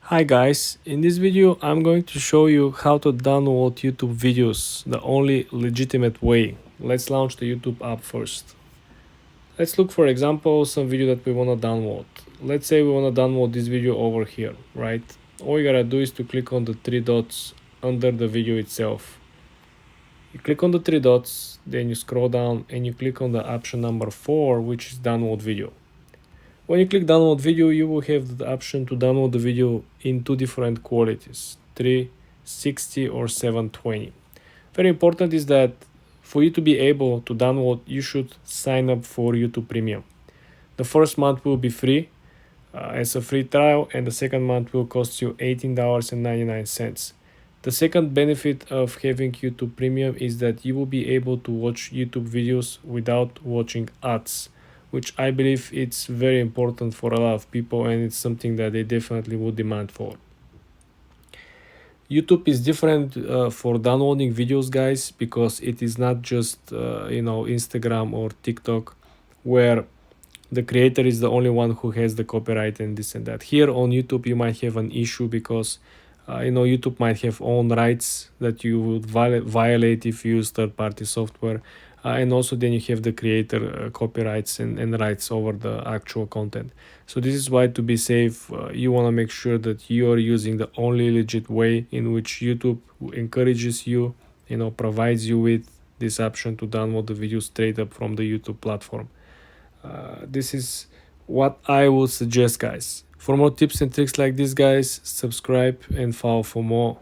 Hi guys, in this video I'm going to show you how to download YouTube videos the only legitimate way. Let's launch the YouTube app first. Let's look for example some video that we want to download. Let's say we want to download this video over here, right? All you gotta do is to click on the three dots under the video itself. You click on the three dots, then you scroll down and you click on the option number 4, which is download video. When you click download video, you will have the option to download the video in two different qualities, 360 or 720. Very important is that for you to be able to download, you should sign up for YouTube Premium. The first month will be free as a free trial, and the second month will cost you $18.99. The second benefit of having YouTube Premium is that you will be able to watch YouTube videos without watching ads, which I believe it's very important for a lot of people, and it's something that they definitely would demand for. YouTube is different for downloading videos, guys, because it is not just Instagram or TikTok, where the creator is the only one who has the copyright and this and that. Here on YouTube you might have an issue because YouTube might have own rights that you would violate if you use third-party software, and also then you have the creator copyrights and rights over the actual content. So this is why, to be safe, you want to make sure that you are using the only legit way in which YouTube encourages you, provides you with this option to download the video straight up from the YouTube platform. This is what I would suggest, guys. For more tips and tricks like this, guys, subscribe and follow for more.